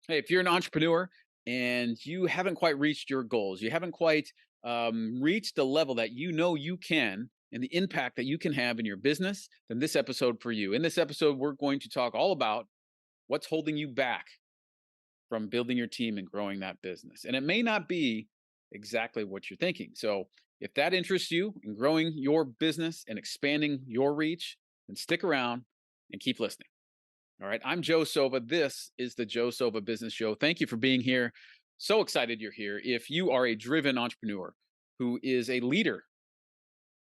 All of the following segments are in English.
Hey, if you're an entrepreneur and you haven't quite reached your goals, you haven't quite reached the level that you know you can and the impact that you can have in your business, then this episode for you. In this episode, we're going to talk all about what's holding you back from building your team and growing that business. And it may not be exactly what you're thinking. So, if that interests you in growing your business and expanding your reach, then stick around and keep listening. All right. I'm Joe Sova. This is the Joe Sova Business Show. Thank you for being here. So excited you're here. If you are a driven entrepreneur who is a leader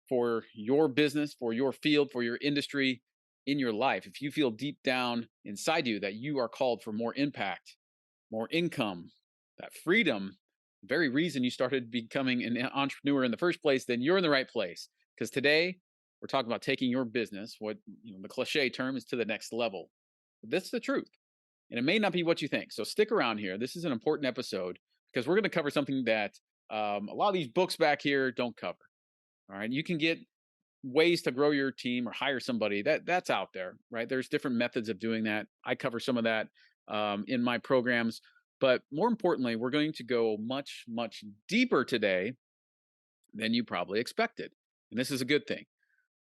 for your business, for your field, for your industry, in your life, if you feel deep down inside you that you are called for more impact, more income, that freedom, the very reason you started becoming an entrepreneur in the first place, then you're in the right place. Because today we're talking about taking your business, what the cliche term is, to the next level. That's the truth. And it may not be what you think. So stick around here. This is an important episode because we're going to cover something that a lot of these books back here don't cover. All right. You can get ways to grow your team or hire somebody that's out there, right? There's different methods of doing that. I cover some of that in my programs. But more importantly, we're going to go much, much deeper today than you probably expected. And this is a good thing.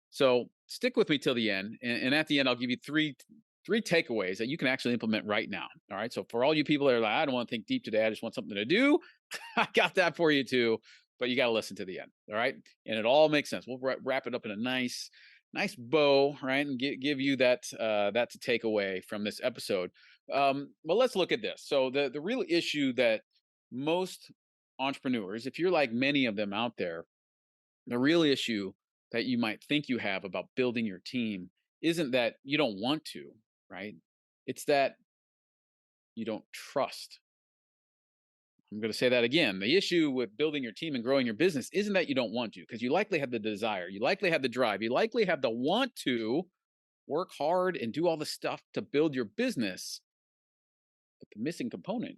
So stick with me till the end, and at the end, I'll give you three takeaways that you can actually implement right now. All right. So for all you people that are like, I don't want to think deep today, I just want something to do. I got that for you too, but you got to listen to the end. All right, and it all makes sense. We'll wrap it up in a nice bow, right, and give you that to take away from this episode. But let's look at this. So the real issue that most entrepreneurs, if you're like many of them out there, the real issue that you might think you have about building your team isn't that you don't want to, right? It's that you don't trust. I'm going to say that again. The issue with building your team and growing your business isn't that you don't want to, because you likely have the desire, you likely have the drive, you likely have the want to work hard and do all the stuff to build your business. But the missing component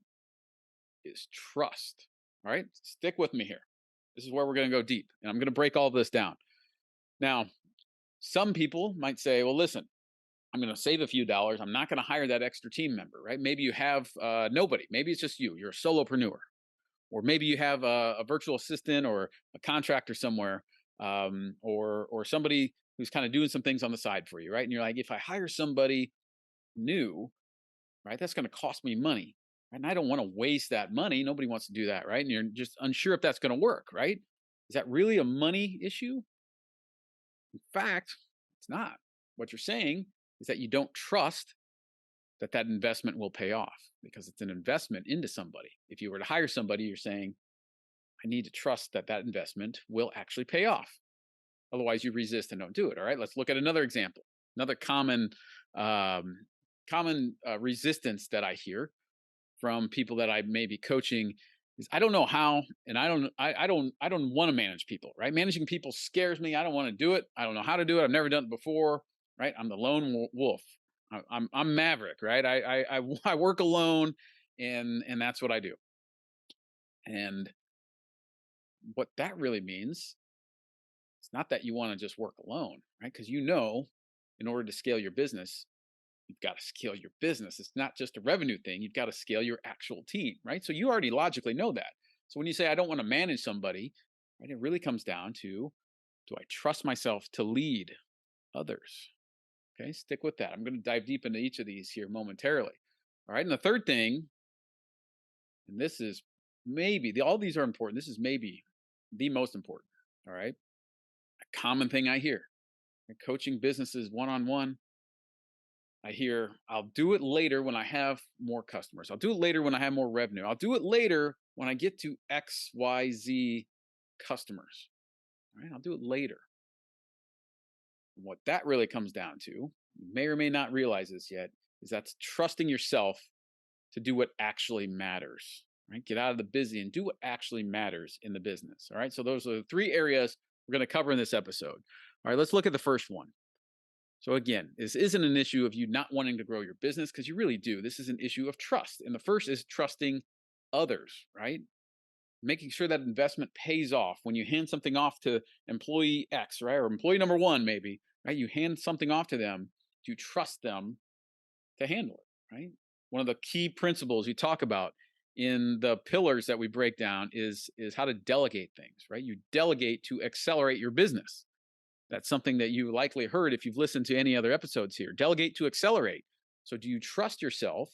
is trust. All right, stick with me here. This is where we're going to go deep, and I'm going to break all of this down. Now, some people might say, well, listen, I'm going to save a few dollars. I'm not going to hire that extra team member, right? Maybe you have nobody. Maybe it's just you. You're a solopreneur. Or maybe you have a virtual assistant or a contractor somewhere, or somebody who's kind of doing some things on the side for you, right? And you're like, if I hire somebody new, right, that's going to cost me money. Right? And I don't want to waste that money. Nobody wants to do that, right? And you're just unsure if that's going to work, right? Is that really a money issue? In fact, it's not. What you're saying is that you don't trust that investment will pay off because it's an investment into somebody. If you were to hire somebody, you're saying, I need to trust that investment will actually pay off. Otherwise, you resist and don't do it. All right. Let's look at another example. Another um, common resistance that I hear from people that I may be coaching is I don't know how, and I don't want to manage people. Right. Managing people scares me. I don't want to do it. I don't know how to do it. I've never done it before. Right. I'm the lone wolf. I'm Maverick. Right. I work alone, and that's what I do. And what that really means, it's not that you want to just work alone, right? Because in order to scale your business, you've got to scale your business. It's not just a revenue thing. You've got to scale your actual team, right? So you already logically know that. So when you say, I don't want to manage somebody, right, it really comes down to, do I trust myself to lead others? Okay, stick with that. I'm going to dive deep into each of these here momentarily. All right. And the third thing, and this is all these are important. This is maybe the most important. All right. A common thing I hear coaching businesses one on one. I hear, I'll do it later when I have more customers. I'll do it later when I have more revenue. I'll do it later when I get to XYZ customers. All right, I'll do it later. And what that really comes down to, you may or may not realize this yet, is that's trusting yourself to do what actually matters. Right? Get out of the busy and do what actually matters in the business. All right. So those are the three areas we're going to cover in this episode. All right, let's look at the first one. So again, this isn't an issue of you not wanting to grow your business, because you really do. This is an issue of trust. And the first is trusting others, right? Making sure that investment pays off. When you hand something off to employee X, right? Or employee number one, maybe, right? You hand something off to them, you trust them to handle it, right? one of the key principles you talk about in the pillars that we break down is how to delegate things, right? You delegate to accelerate your business. That's something that you likely heard if you've listened to any other episodes here. Delegate to accelerate. So, do you trust yourself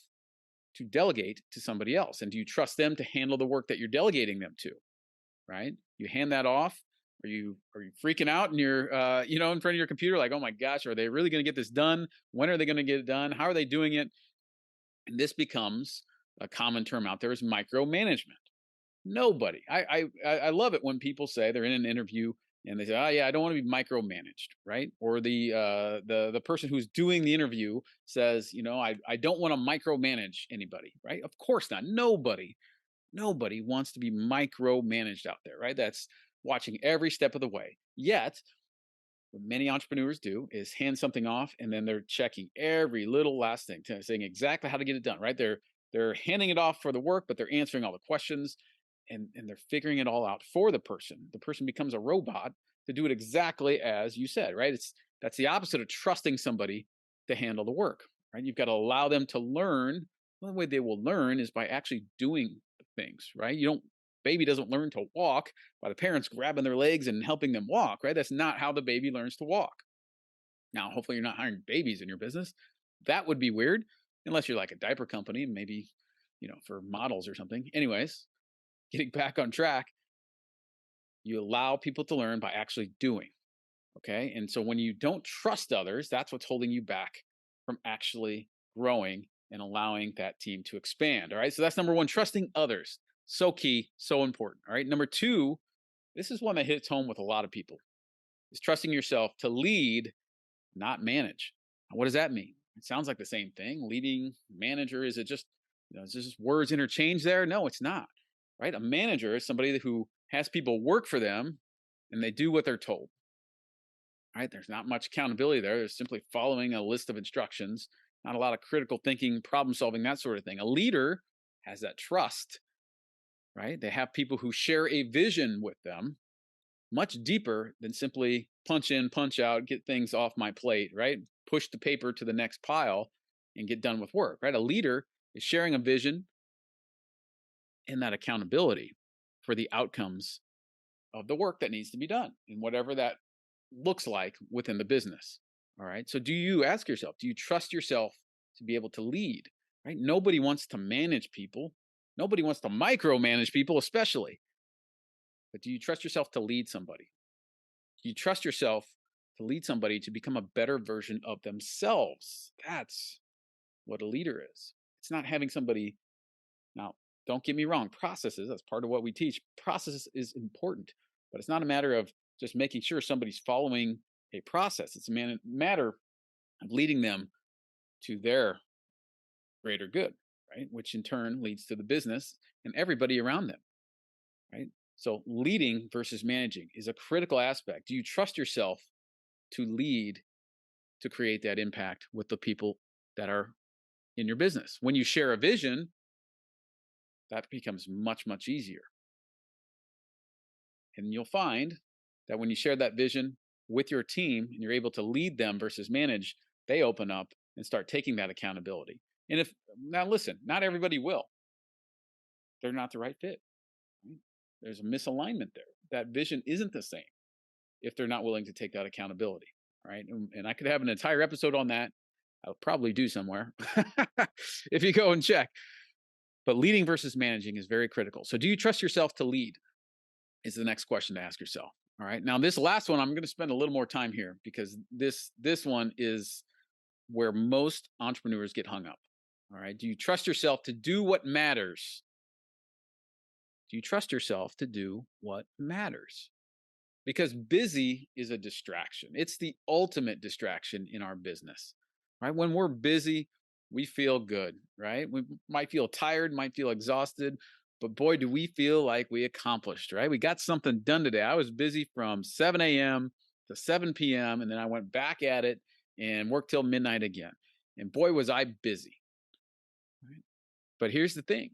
to delegate to somebody else? And do you trust them to handle the work that you're delegating them to? Right? You hand that off. Are you freaking out and you're in front of your computer like, oh my gosh, are they really going to get this done? When are they going to get it done? How are they doing it? And this becomes a common term out there is micromanagement. Nobody. I love it when people say they're in an interview and they say, "Oh yeah, I don't want to be micromanaged," right? Or the person who's doing the interview says, "I don't want to micromanage anybody," right? Of course not. Nobody wants to be micromanaged out there, right? That's watching every step of the way. Yet, what many entrepreneurs do is hand something off and then they're checking every little last thing, saying exactly how to get it done, right? They're handing it off for the work, but they're answering all the questions and they're figuring it all out for the person. The person becomes a robot to do it exactly as you said, right? That's the opposite of trusting somebody to handle the work, right? You've got to allow them to learn. The only way they will learn is by actually doing things, right? You don't Baby doesn't learn to walk by the parents grabbing their legs and helping them walk, right? That's not how the baby learns to walk. Now, hopefully you're not hiring babies in your business. That would be weird unless you're like a diaper company, maybe, for models or something. Anyways, getting back on track, you allow people to learn by actually doing. Okay. And so when you don't trust others, that's what's holding you back from actually growing and allowing that team to expand. All right. So that's number one, trusting others. So key, so important. All right. Number two, this is one that hits home with a lot of people, is trusting yourself to lead, not manage. Now, what does that mean? It sounds like the same thing. Leading, manager, is it just, is this just words interchange there? No, it's not. Right. A manager is somebody who has people work for them and they do what they're told. Right? There's not much accountability there. There's simply following a list of instructions, not a lot of critical thinking, problem solving, that sort of thing. A leader has that trust, right? They have people who share a vision with them much deeper than simply punch in, punch out, get things off my plate, right? Push the paper to the next pile and get done with work, right? A leader is sharing a vision and that accountability for the outcomes of the work that needs to be done and whatever that looks like within the business. All right. So do you ask yourself, do you trust yourself to be able to lead? Right? Nobody wants to manage people. Nobody wants to micromanage people, especially. But do you trust yourself to lead somebody? Do you trust yourself to lead somebody to become a better version of themselves? That's what a leader is. It's not having somebody, now, don't get me wrong, processes, that's part of what we teach. Process is important, but it's not a matter of just making sure somebody's following a process. It's a matter of leading them to their greater good, right? Which in turn leads to the business and everybody around them, right? So leading versus managing is a critical aspect. Do you trust yourself to lead, to create that impact with the people that are in your business? When you share a vision, that becomes much, much easier. And you'll find that when you share that vision with your team and you're able to lead them versus manage, they open up and start taking that accountability. And if now listen, not everybody will. They're not the right fit. Right? There's a misalignment there. That vision isn't the same if they're not willing to take that accountability. All right. And I could have an entire episode on that. I'll probably do somewhere if you go and check. But leading versus managing is very critical. So do you trust yourself to lead? Is the next question to ask yourself. All right. Now, this last one, I'm going to spend a little more time here because this one is where most entrepreneurs get hung up. All right. Do you trust yourself to do what matters? Do you trust yourself to do what matters? Because busy is a distraction. It's the ultimate distraction in our business. Right? When we're busy, we feel good, right? We might feel tired, might feel exhausted, but boy, do we feel like we accomplished, right? We got something done today. I was busy from 7 a.m. to 7 p.m. and then I went back at it and worked till midnight again. And boy, was I busy. Right? But here's the thing.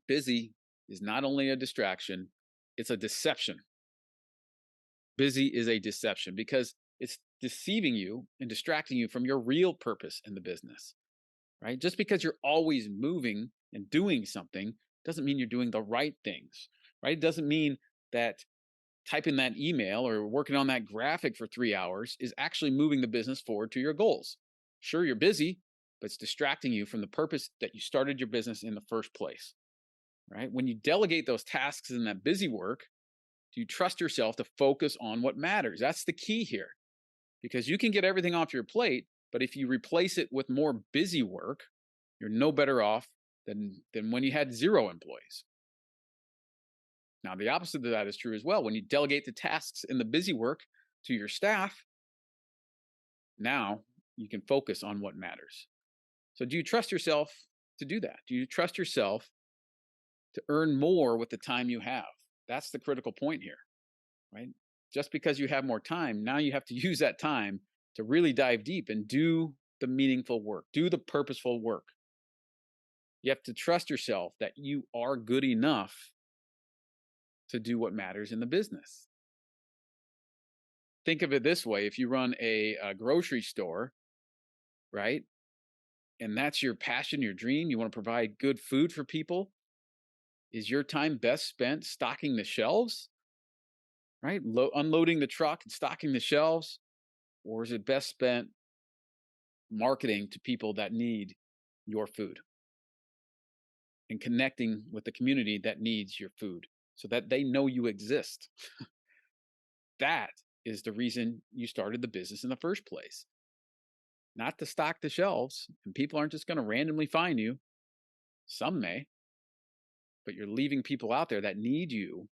Busy is not only a distraction, it's a deception. Busy is a deception because it's deceiving you and distracting you from your real purpose in the business. right? Just because you're always moving and doing something doesn't mean you're doing the right things, right? It doesn't mean that typing that email or working on that graphic for 3 hours is actually moving the business forward to your goals. Sure, you're busy, but it's distracting you from the purpose that you started your business in the first place, right? When you delegate those tasks and that busy work, do you trust yourself to focus on what matters? That's the key here, because you can get everything off your plate, but if you replace it with more busy work, you're no better off than when you had zero employees. Now, the opposite of that is true as well. When you delegate the tasks and the busy work to your staff, now you can focus on what matters. So, do you trust yourself to do that? Do you trust yourself to earn more with the time you have? That's the critical point here, right? Just because you have more time, now you have to use that time to really dive deep and do the meaningful work, do the purposeful work. You have to trust yourself that you are good enough to do what matters in the business. Think of it this way: if you run a grocery store, right? And that's your passion, your dream, you want to provide good food for people. Is your time best spent stocking the shelves, right? Unloading the truck and stocking the shelves? Or is it best spent marketing to people that need your food and connecting with the community that needs your food so that they know you exist? That is the reason you started the business in the first place. Not to stock the shelves, and people aren't just going to randomly find you. Some may, but you're leaving people out there that need you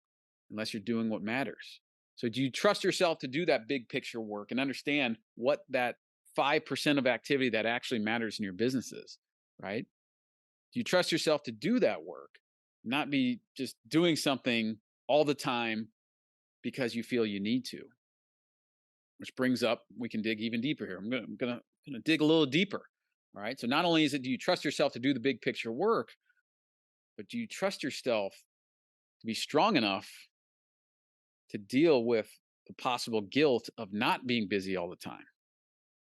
unless you're doing what matters. So, do you trust yourself to do that big picture work and understand what that 5% of activity that actually matters in your business is, right? Do you trust yourself to do that work, not be just doing something all the time because you feel you need to? Which brings up, we can dig even deeper here. I'm gonna dig a little deeper. All right. So not only is it, do you trust yourself to do the big picture work, but do you trust yourself to be strong enough to deal with the possible guilt of not being busy all the time?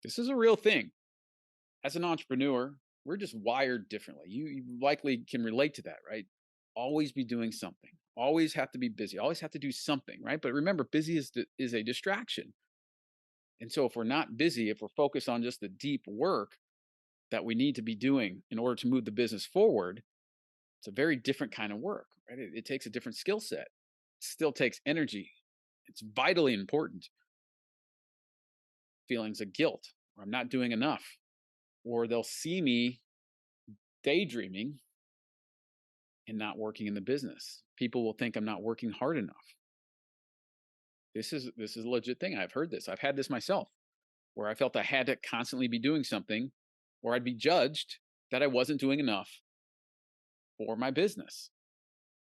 This is a real thing. As an entrepreneur, we're just wired differently. You likely can relate to that, right? Always be doing something. Always have to be busy. Always have to do something, right? But remember, busy is a distraction. And so if we're not busy, if we're focused on just the deep work that we need to be doing in order to move the business forward, it's a very different kind of work, right? It takes a different skill set. It still takes energy. It's vitally important. Feelings of guilt, or I'm not doing enough, or they'll see me daydreaming and not working in the business. People will think I'm not working hard enough. This is a legit thing. I've heard this. I've had this myself, where I felt I had to constantly be doing something, or I'd be judged that I wasn't doing enough for my business.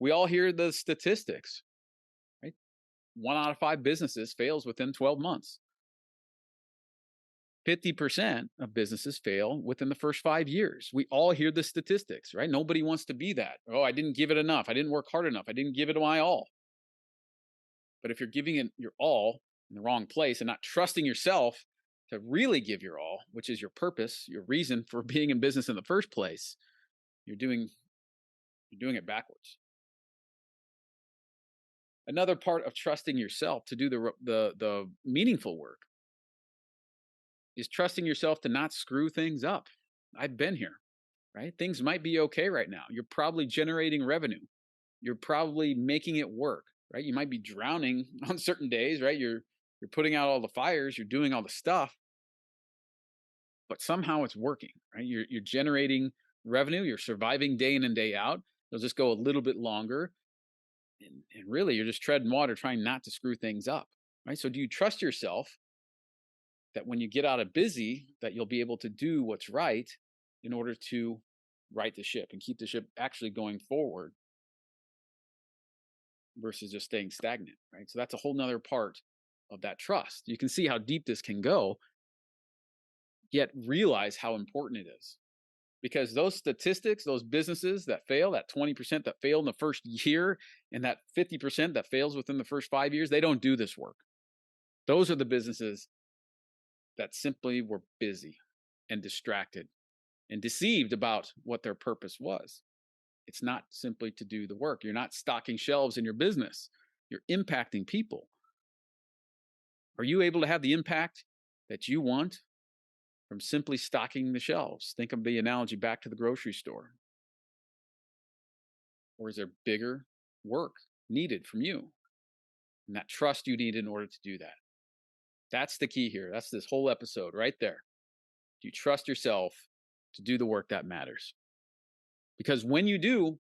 We all hear the statistics, right? 1 out of 5 businesses fails within 12 months. 50% of businesses fail within the first 5 years. We all hear the statistics, right? Nobody wants to be that. Oh, I didn't give it enough. I didn't work hard enough. I didn't give it my all. But if you're giving it your all in the wrong place and not trusting yourself to really give your all, which is your purpose, your reason for being in business in the first place, you're doing it backwards. Another part of trusting yourself to do the meaningful work is trusting yourself to not screw things up. I've been here, right? Things might be okay right now. You're probably generating revenue. You're probably making it work, right? You might be drowning on certain days, right? You're putting out all the fires, you're doing all the stuff, but somehow it's working, right? You're generating revenue, you're surviving day in and day out. It'll just go a little bit longer. And really, you're just treading water, trying not to screw things up, right? So do you trust yourself that when you get out of busy, that you'll be able to do what's right in order to right the ship and keep the ship actually going forward versus just staying stagnant, right? So that's a whole nother part of that trust. You can see how deep this can go, yet realize how important it is. Because those statistics, those businesses that fail, that 20% that fail in the first year, and that 50% that fails within the first 5 years, they don't do this work. Those are the businesses that simply were busy and distracted and deceived about what their purpose was. It's not simply to do the work. You're not stocking shelves in your business. You're impacting people. Are you able to have the impact that you want from simply stocking the shelves? Think of the analogy back to the grocery store. Or is there bigger work needed from you? And that trust you need in order to do that. That's the key here. That's this whole episode right there. Do you trust yourself to do the work that matters? Because when you do,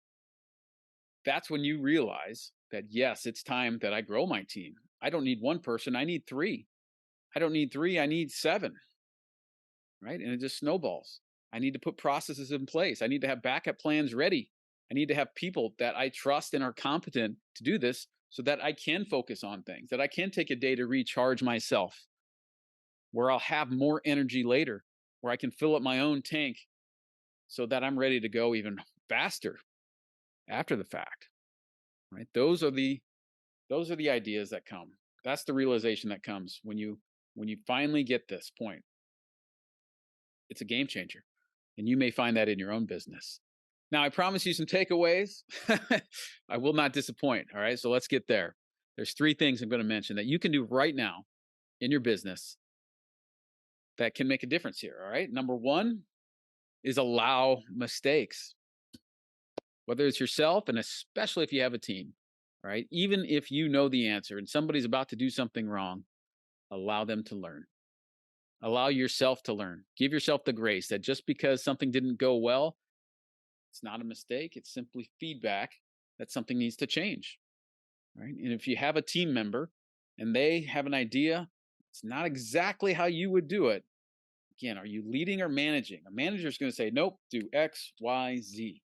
that's when you realize that, yes, it's time that I grow my team. I don't need one person, I need three. I don't need three, I need seven, right? And it just snowballs. I need to put processes in place. I need to have backup plans ready. I need to have people that I trust and are competent to do this so that I can focus on things, that I can take a day to recharge myself, where I'll have more energy later, where I can fill up my own tank so that I'm ready to go even faster after the fact. Right? Those are the ideas that come. That's the realization that comes when you finally get this point. It's a game changer. And you may find that in your own business. Now, I promise you some takeaways. I will not disappoint. All right. So let's get there. There's 3 things I'm going to mention that you can do right now in your business that can make a difference here. All right. Number 1 is allow mistakes, whether it's yourself and especially if you have a team. All right. Even if you know the answer and somebody's about to do something wrong, allow them to learn. Allow yourself to learn. Give yourself the grace that just because something didn't go well, it's not a mistake. It's simply feedback that something needs to change. Right. And if you have a team member and they have an idea, it's not exactly how you would do it. Again, are you leading or managing? A manager is going to say, nope, do X, Y, Z.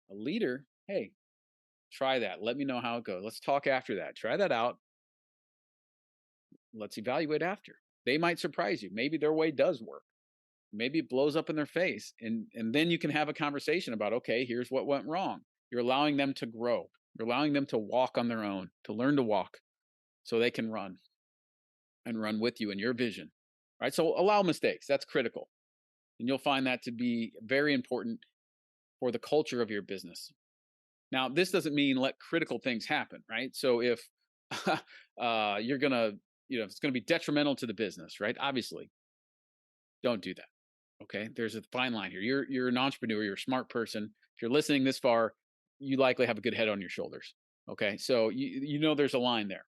A leader, hey, try that. Let me know how it goes. Let's talk after that. Try that out. Let's evaluate after. They might surprise you. Maybe their way does work. Maybe it blows up in their face. And then you can have a conversation about, okay, here's what went wrong. You're allowing them to grow. You're allowing them to walk on their own, to learn to walk so they can run and run with you in your vision. Right? So allow mistakes. That's critical. And you'll find that to be very important for the culture of your business. Now, this doesn't mean let critical things happen, right? So if you're going to, it's going to be detrimental to the business, right? Obviously, don't do that. Okay. There's a fine line here. You're an entrepreneur, you're a smart person. If you're listening this far, you likely have a good head on your shoulders. Okay. So you know there's a line there.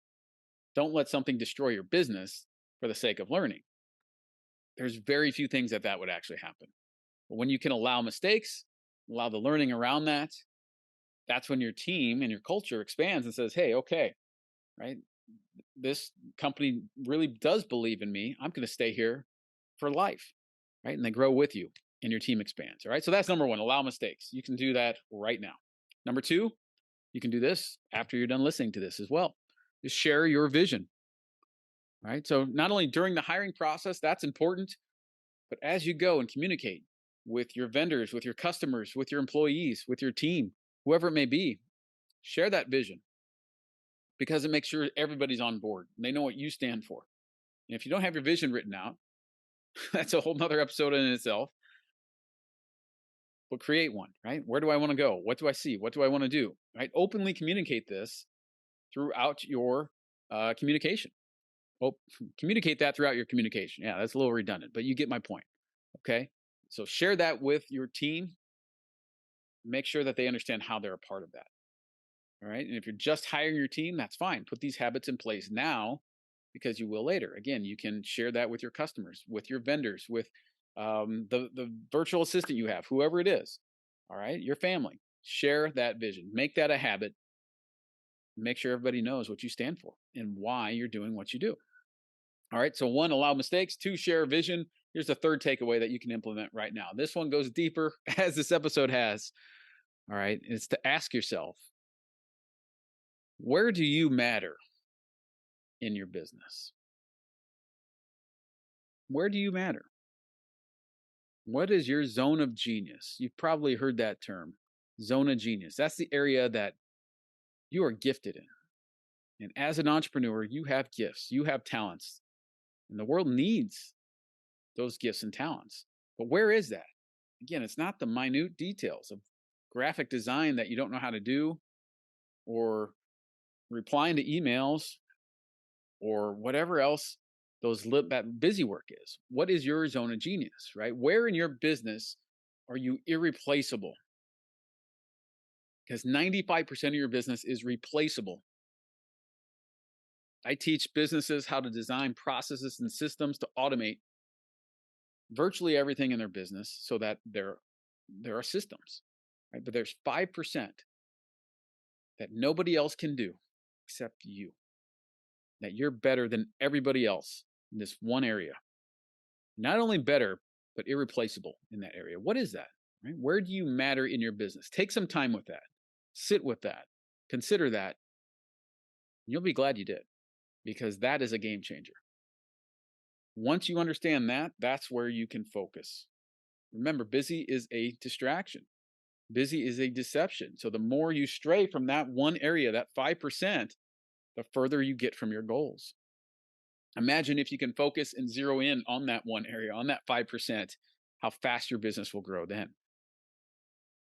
Don't let something destroy your business for the sake of learning. There's very few things that would actually happen. But when you can allow mistakes, allow the learning around that, that's when your team and your culture expands and says, hey, okay, right? This company really does believe in me. I'm going to stay here for life, right? And they grow with you and your team expands. All right. So that's number 1, allow mistakes. You can do that right now. Number 2, you can do this after you're done listening to this as well. Just share your vision. All right. So not only during the hiring process, that's important, but as you go and communicate with your vendors, with your customers, with your employees, with your team, whoever it may be, share that vision because it makes sure everybody's on board and they know what you stand for. And if you don't have your vision written out, that's a whole nother episode in itself. But create one, right? Where do I want to go? What do I see? What do I want to do? Right? Openly communicate this throughout your communication. Communicate that throughout your communication. Yeah, that's a little redundant, but you get my point. Okay. So share that with your team. Make sure that they understand how they're a part of that. All right. And if you're just hiring your team, that's fine. Put these habits in place now because you will later. Again, you can share that with your customers, with your vendors, with the virtual assistant you have, whoever it is. All right. Your family. Share that vision. Make that a habit. Make sure everybody knows what you stand for and why you're doing what you do. All right. So 1, allow mistakes. 2, share vision. Here's the 3rd takeaway that you can implement right now. This one goes deeper as this episode has. All right. It's to ask yourself, where do you matter in your business? Where do you matter? What is your zone of genius? You've probably heard that term, zone of genius. That's the area that you are gifted in. And as an entrepreneur, you have gifts, you have talents, and the world needs those gifts and talents. But where is that? Again, it's not the minute details of graphic design that you don't know how to do, or replying to emails, or whatever else that busy work is. What is your zone of genius, right? Where in your business are you irreplaceable? Because 95% of your business is replaceable. I teach businesses how to design processes and systems to automate virtually everything in their business so that there are systems, right? But there's 5% that nobody else can do except you, that you're better than everybody else in this one area. Not only better, but irreplaceable in that area. What is that? Right? Where do you matter in your business? Take some time with that. Sit with that. Consider that. You'll be glad you did, because that is a game changer. Once you understand that, that's where you can focus. Remember, busy is a distraction. Busy is a deception. So the more you stray from that one area, that 5%, the further you get from your goals. Imagine if you can focus and zero in on that one area, on that 5%, how fast your business will grow then.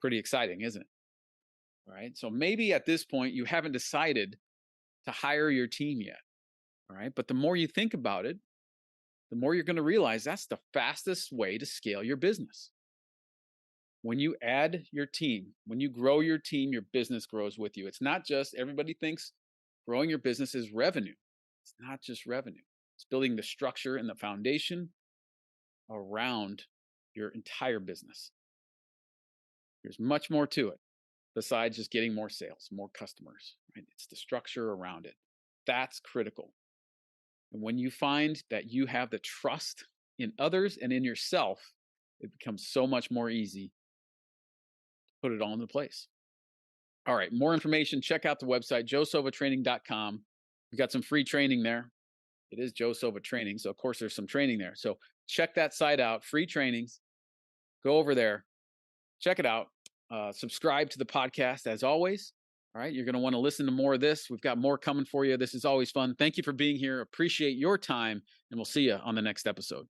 Pretty exciting, isn't it? All right. So maybe at this point, you haven't decided to hire your team yet. All right. But the more you think about it, the more you're going to realize that's the fastest way to scale your business. When you add your team, when you grow your team, your business grows with you. It's not just, everybody thinks growing your business is revenue. It's not just revenue. It's building the structure and the foundation around your entire business. There's much more to it besides just getting more sales, more customers, right? It's the structure around it. That's critical. And when you find that you have the trust in others and in yourself, it becomes so much more easy to put it all into place. All right, more information, check out the website, joesilvatraining.com. We got some free training there. It is Joe Silva Training, so of course there's some training there. So check that site out, free trainings. Go over there, check it out. Subscribe to the podcast as always. All right, you're going to want to listen to more of this. We've got more coming for you. This is always fun. Thank you for being here. Appreciate your time, and we'll see you on the next episode.